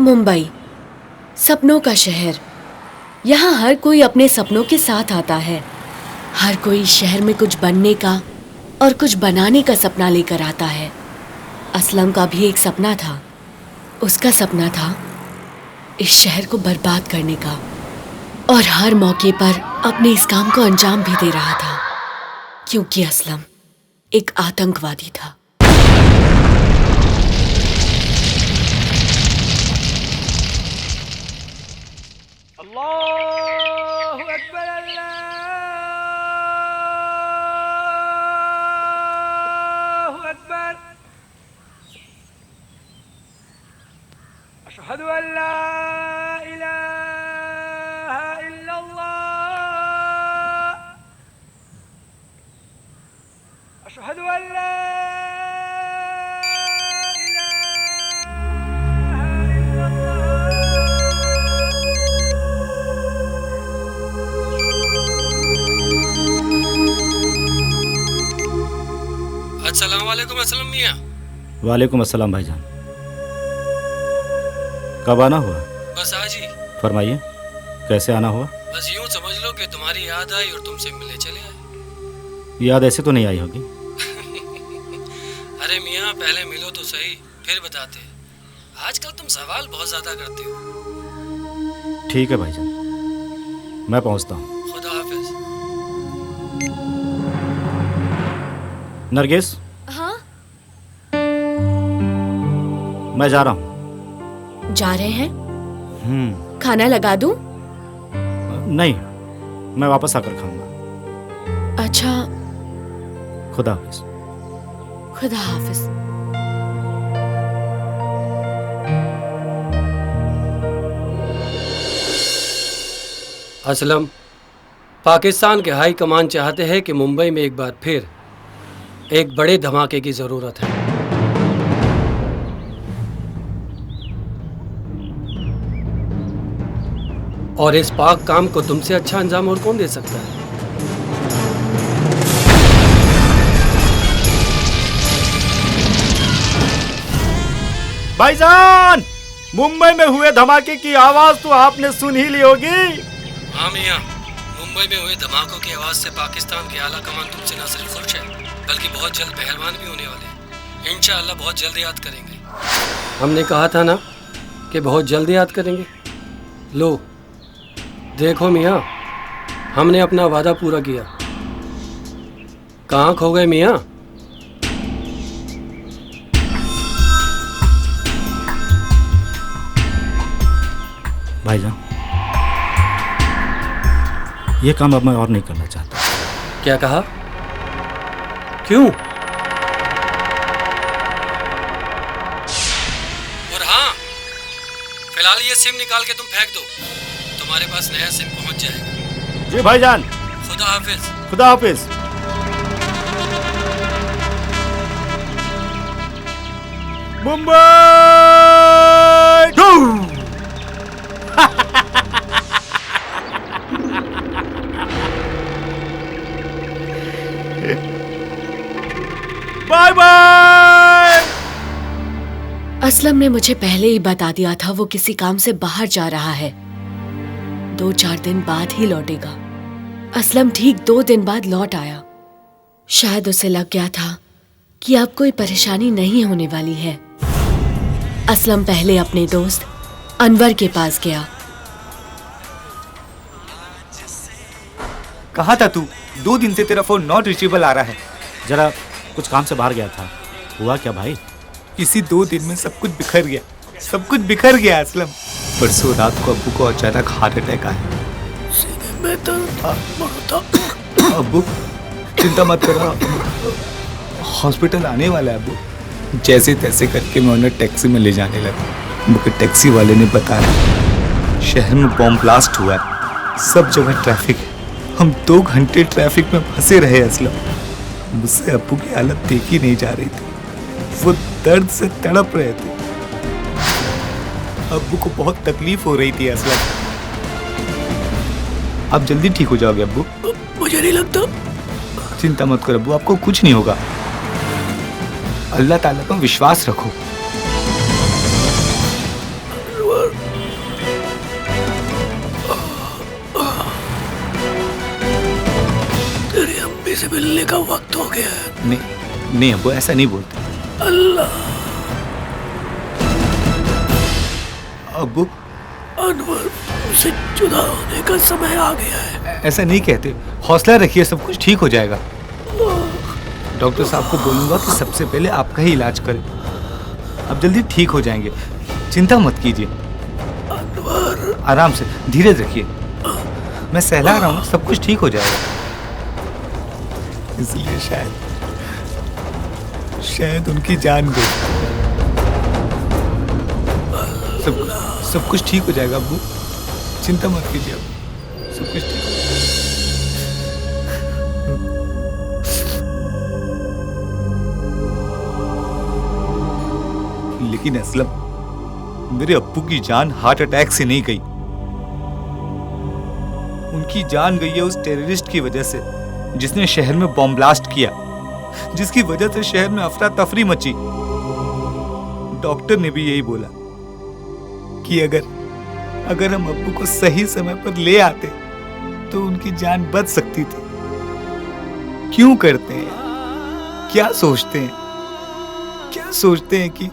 मुंबई, सपनों का शहर। यहाँ हर कोई अपने सपनों के साथ आता है। हर कोई शहर में कुछ बनने का और कुछ बनाने का सपना लेकर आता है। असलम का भी एक सपना था। उसका सपना था इस शहर को बर्बाद करने का, और हर मौके पर अपने इस काम को अंजाम भी दे रहा था, क्योंकि असलम एक आतंकवादी था। अल्लाहु अकबर, अल्लाहु अकबर। अशहदु अल्ला इलाहा इल्लल्लाह, अशहदु अल्ला अस्सलाम वालेकुम असलम मियाँ। वालेकुम अस्सलाम भाईजान। कब आना हुआ? बस आज ही। फरमाइए, कैसे आना हुआ? बस यूं समझ लो कि तुम्हारी याद आई और तुमसे मिलने चले आए। याद ऐसे तो नहीं आई होगी। अरे मियाँ, पहले मिलो तो सही, फिर बताते। आजकल तुम सवाल बहुत ज्यादा करते हो। ठीक है भाईजान, मैं पहुंचता हूँ। खुदा हाफिज। नरगिस, हाँ, मैं जा रहा हूँ। जा रहे हैं? खाना लगा दूं? नहीं, मैं वापस आकर खाऊंगा। अच्छा, खुदा हाफिज। खुदा हाफिज। असलम, पाकिस्तान के हाई कमान चाहते हैं कि मुंबई में एक बार फिर एक बड़े धमाके की ज़रूरत है। और इस पाक काम को तुमसे अच्छा अंजाम और कौन दे सकता है? भाईजान, मुंबई में हुए धमाके की आवाज तो आपने सुन ही ली होगी। हाँ मियाँ, मुंबई में हुए धमाकों की आवाज़ से पाकिस्तान के आला कमान तुमसे न सिर्फ खुश है, बल्कि बहुत जल्द पहलवान भी होने वाले हैं। इंशाअल्लाह बहुत जल्द याद करेंगे। हमने कहा था ना कि बहुत जल्द याद करेंगे। लो देखो मियाँ, हमने अपना वादा पूरा किया। कहाँ खो गए मियाँ? भाईजान, ये काम अब मैं और नहीं करना चाहता। क्या कहा? क्यों? और हाँ, फिलहाल ये सिम निकाल के तुम फेंक दो, तुम्हारे पास नया सिम पहुंच जाएगा। जी भाईजान। खुदा हाफिज। खुदा हाफिज। Mumbai bye bye. असलम ने मुझे पहले ही बता दिया था वो किसी काम से बाहर जा रहा है। 2-4 दिन बाद ही लौटेगा। असलम ठीक 2 दिन बाद लौट आया। शायद उसे लग गया था कि अब कोई परेशानी नहीं होने वाली है। असलम पहले अपने दोस्त अनवर के पास गया। कहाँ था तू? 2 दिन से तेरा फोन नॉट रीचेबल आ रहा है। जरा कुछ काम से बाहर गया था। हुआ क्या भाई? इसी 2 दिन में सब कुछ बिखर गया, सब कुछ बिखर गया असलम। परसों रात को अब्बू को अचानक हार्ट अटैक आया। अब्बू चिंता मत करो, हॉस्पिटल आने वाला है अब्बू। जैसे तैसे करके मैं उन्हें टैक्सी में ले जाने लगा। मुझे टैक्सी वाले ने बताया शहर में बॉम्ब ब्लास्ट हुआ है, सब जगह ट्रैफिक है। हम 2 घंटे ट्रैफिक में फंसे रहे असलम। मुझसे अब्बू की हालत देखी नहीं जा रही थी, वो दर्द से तड़प रहे थे। अब्बू को बहुत तकलीफ हो रही थी असलम। आप जल्दी ठीक हो जाओगे अब्बू। मुझे नहीं लगता। चिंता मत करो अब्बू, आपको कुछ नहीं होगा। अल्लाह ताला पर विश्वास रखो। बेटे से मिलने का वक्त हो गया है। नहीं नहीं अब्बू, ऐसा नहीं बोलते। अल्लाह, अब्बू अनवर से जुदा होने का समय आ गया है। ऐसा नहीं कहते, हौसला रखिए, सब कुछ ठीक हो जाएगा। डॉक्टर साहब को बोलूंगा कि सबसे पहले आपका ही इलाज करें। आप जल्दी ठीक हो जाएंगे, चिंता मत कीजिए। अनवर, आराम से, धीरज रखिए, मैं सहला रहा हूँ, सब कुछ ठीक हो जाएगा। इसलिए शायद उनकी जान गई। सब कुछ ठीक हो जाएगा अब्बू, चिंता मत कीजिए अब्बू, सब कुछ ठीक हो जाएगा। लेकिन असलम, मेरे अब्बू की जान हार्ट अटैक से नहीं गई, उनकी जान गई है उस टेररिस्ट की वजह से जिसने शहर में बॉम्ब ब्लास्ट किया, जिसकी वजह से शहर में अफरा तफरी मची। डॉक्टर ने भी यही बोला कि अगर हम अब्बू को सही समय पर ले आते तो उनकी जान बच सकती थी। क्यों करते हैं, क्या सोचते हैं कि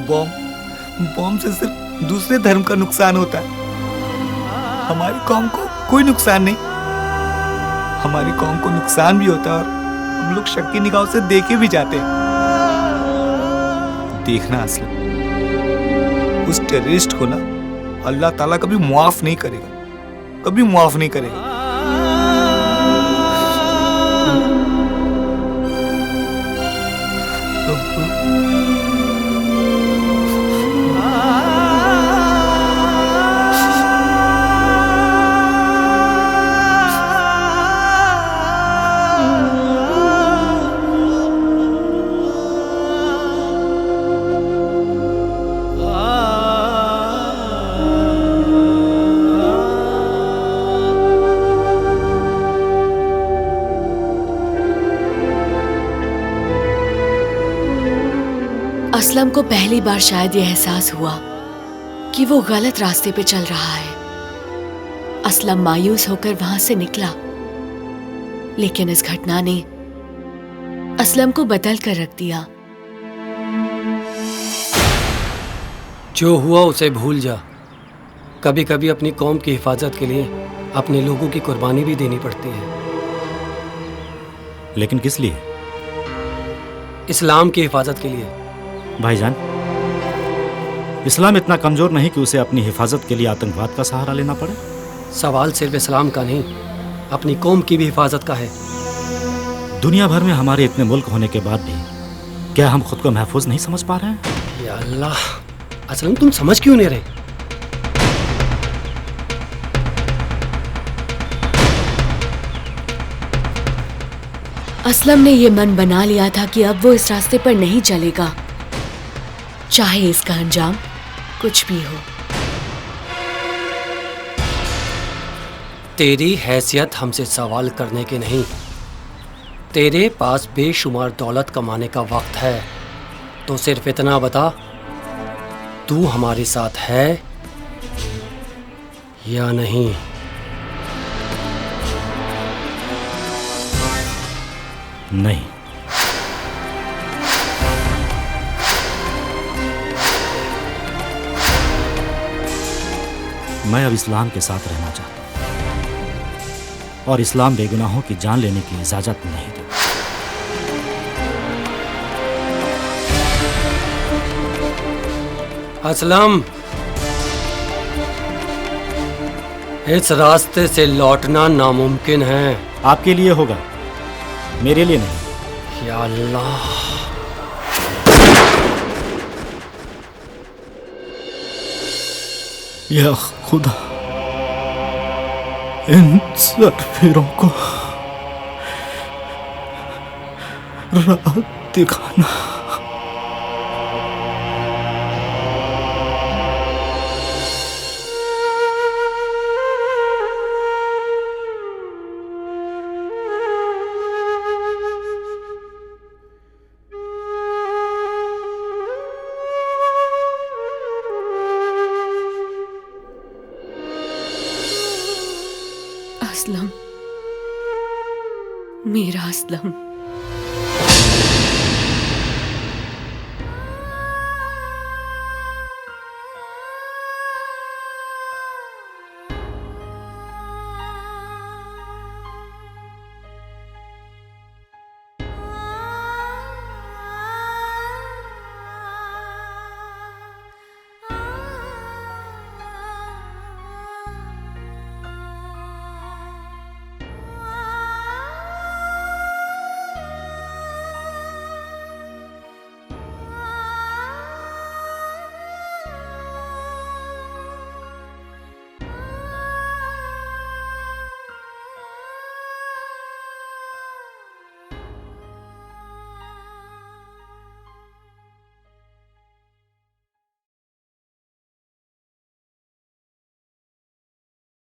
बॉम्ब से सिर्फ दूसरे धर्म का नुकसान होता है, हमारी कौम को कोई नुकसान नहीं। हमारी कौम को नुकसान भी होता है और हम लोग शक की निगाहों से देखे भी जाते हैं। देखना असलम, उस टेररिस्ट को ना अल्लाह ताला कभी मुआफ नहीं करेगा, कभी मुआफ नहीं करेगा। असलम को पहली बार शायद यह एहसास हुआ कि वो गलत रास्ते पे चल रहा है। असलम मायूस होकर वहां से निकला, लेकिन इस घटना ने असलम को बदल कर रख दिया। जो हुआ उसे भूल जा। कभी कभी अपनी कौम की हिफाजत के लिए अपने लोगों की कुर्बानी भी देनी पड़ती है। लेकिन किस लिए? इस्लाम की हिफाजत के लिए। भाईजान, इस्लाम इतना कमजोर नहीं कि उसे अपनी हिफाजत के लिए आतंकवाद का सहारा लेना पड़े। सवाल सिर्फ इस्लाम का नहीं, अपनी कौम की भी हिफाजत का है। दुनिया भर में हमारे इतने मुल्क होने के बाद भी क्या हम खुद को महफूज नहीं समझ पा रहे हैं? या अल्लाह, असलम तुम समझ क्यों नहीं रहे? असलम ने ये मन बना लिया था कि अब वो इस रास्ते पर नहीं चलेगा, चाहे इसका अंजाम कुछ भी हो। तेरी हैसियत हमसे सवाल करने की नहीं, तेरे पास बेशुमार दौलत कमाने का वक्त है। तो सिर्फ इतना बता, तू हमारे साथ है या नहीं? नहीं। मैं अब इस्लाम के साथ रहना चाहता हूं और इस्लाम बेगुनाहों की जान लेने की इजाजत नहीं देता। असलम, इस रास्ते से लौटना नामुमकिन है। आपके लिए होगा, मेरे लिए नहीं। या अल्लाह, या खुदा, इन सरफिरों को राह दिखाना। असलम, मेरा असलम।